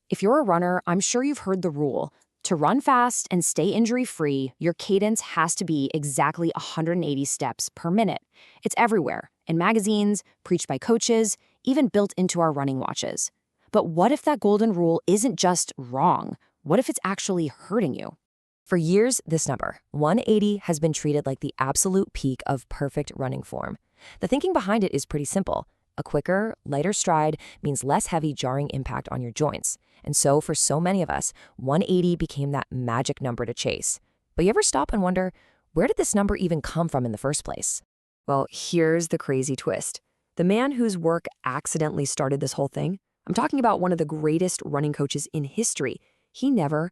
If you're a runner, I'm sure you've heard the rule. To run fast and stay injury-free, your cadence has to be exactly 180 steps per minute. It's everywhere, in magazines, preached by coaches, even built into our running watches. But what if that golden rule isn't just wrong? What if it's actually hurting you? For years, this number, 180, has been treated like the absolute peak of perfect running form. The thinking behind it is pretty simple. A quicker, lighter stride means less heavy, jarring impact on your joints. And so, for so many of us, 180 became that magic number to chase. But you ever stop and wonder, where did this number even come from in the first place? Well, here's the crazy twist. The man whose work accidentally started this whole thing, I'm talking about one of the greatest running coaches in history. He never,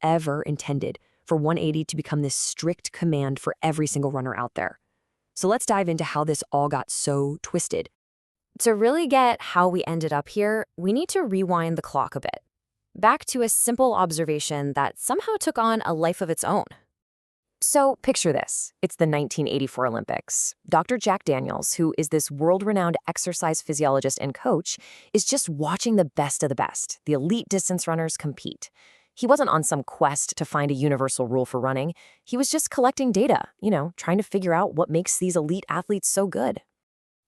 ever intended for 180 to become this strict command for every single runner out there. So let's dive into how this all got so twisted. To really get how we ended up here, we need to rewind the clock a bit. Back to a simple observation that somehow took on a life of its own. So picture this. It's the 1984 Olympics. Dr. Jack Daniels, who is this world-renowned exercise physiologist and coach, is just watching the best of the best, the elite distance runners, compete. He wasn't on some quest to find a universal rule for running. He was just collecting data, trying to figure out what makes these elite athletes so good.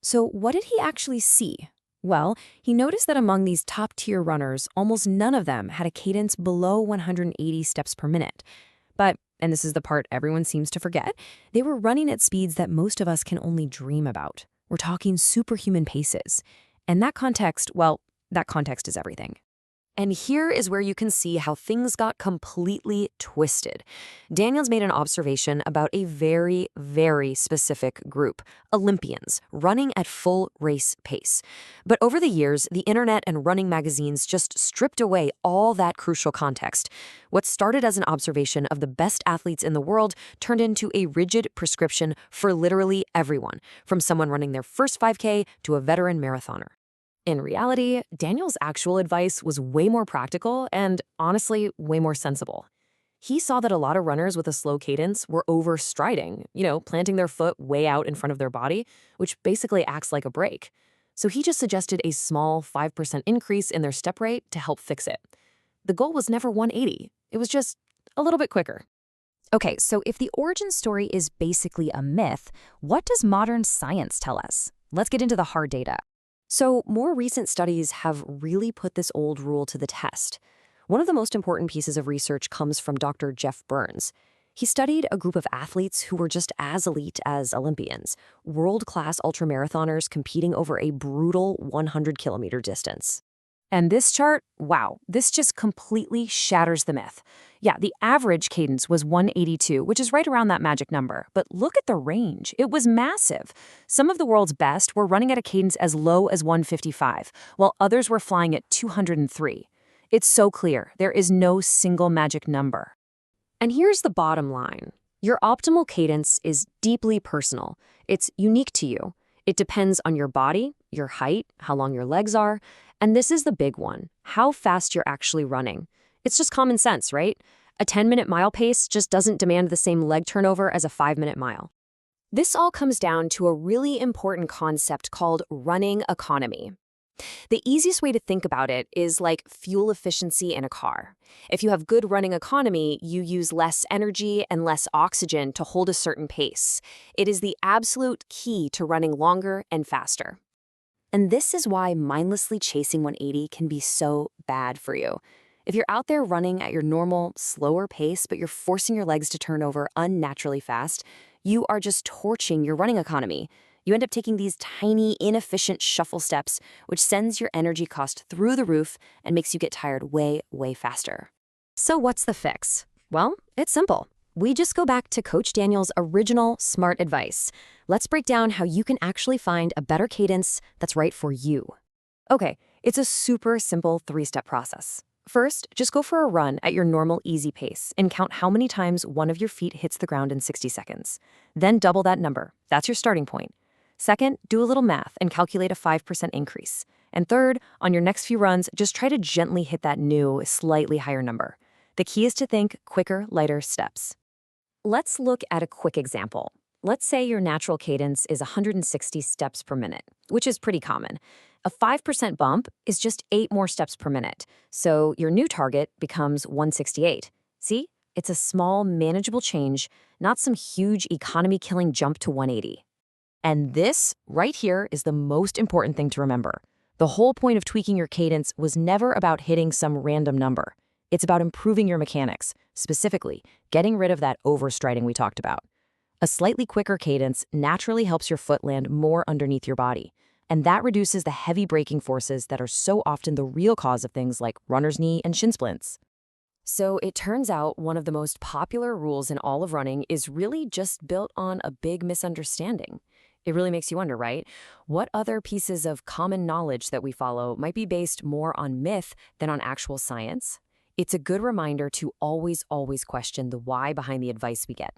So what did he actually see? Well, he noticed that among these top-tier runners, almost none of them had a cadence below 180 steps per minute. But, and this is the part everyone seems to forget, they were running at speeds that most of us can only dream about. We're talking superhuman paces. And that context, well, that context is everything. And here is where you can see how things got completely twisted. Daniels made an observation about a very, very specific group, Olympians, running at full race pace. But over the years, the internet and running magazines just stripped away all that crucial context. What started as an observation of the best athletes in the world turned into a rigid prescription for literally everyone, from someone running their first 5K to a veteran marathoner. In reality, Daniel's actual advice was way more practical and, honestly, way more sensible. He saw that a lot of runners with a slow cadence were overstriding, planting their foot way out in front of their body, which basically acts like a brake. So he just suggested a small 5% increase in their step rate to help fix it. The goal was never 180. It was just a little bit quicker. Okay, so if the origin story is basically a myth, what does modern science tell us? Let's get into the hard data. So more recent studies have really put this old rule to the test. One of the most important pieces of research comes from Dr. Jeff Burns. He studied a group of athletes who were just as elite as Olympians, world-class ultramarathoners competing over a brutal 100-kilometer distance. And this chart, wow, this just completely shatters the myth. Yeah, the average cadence was 182, which is right around that magic number. But look at the range. It was massive. Some of the world's best were running at a cadence as low as 155, while others were flying at 203. It's so clear. There is no single magic number. And here's the bottom line. Your optimal cadence is deeply personal. It's unique to you. It depends on your body, your height, how long your legs are, and this is the big one, how fast you're actually running. It's just common sense, right? A 10-minute mile pace just doesn't demand the same leg turnover as a 5-minute mile. This all comes down to a really important concept called running economy. The easiest way to think about it is like fuel efficiency in a car. If you have good running economy, you use less energy and less oxygen to hold a certain pace. It is the absolute key to running longer and faster. And this is why mindlessly chasing 180 can be so bad for you. If you're out there running at your normal, slower pace, but you're forcing your legs to turn over unnaturally fast, you are just torching your running economy. You end up taking these tiny, inefficient shuffle steps, which sends your energy cost through the roof and makes you get tired way, way faster. So what's the fix? Well, it's simple. We just go back to Coach Daniel's original smart advice. Let's break down how you can actually find a better cadence that's right for you. Okay, it's a super simple 3-step process. First, just go for a run at your normal easy pace and count how many times one of your feet hits the ground in 60 seconds. Then double that number. That's your starting point. Second, do a little math and calculate a 5% increase. And third, on your next few runs, just try to gently hit that new, slightly higher number. The key is to think quicker, lighter steps. Let's look at a quick example. Let's say your natural cadence is 160 steps per minute, which is pretty common. A 5% bump is just 8 more steps per minute, so your new target becomes 168. See? It's a small, manageable change, not some huge economy-killing jump to 180. And this, right here, is the most important thing to remember. The whole point of tweaking your cadence was never about hitting some random number. It's about improving your mechanics, specifically, getting rid of that overstriding we talked about. A slightly quicker cadence naturally helps your foot land more underneath your body, and that reduces the heavy braking forces that are so often the real cause of things like runner's knee and shin splints. So it turns out one of the most popular rules in all of running is really just built on a big misunderstanding. It really makes you wonder, right? What other pieces of common knowledge that we follow might be based more on myth than on actual science? It's a good reminder to always question the why behind the advice we get.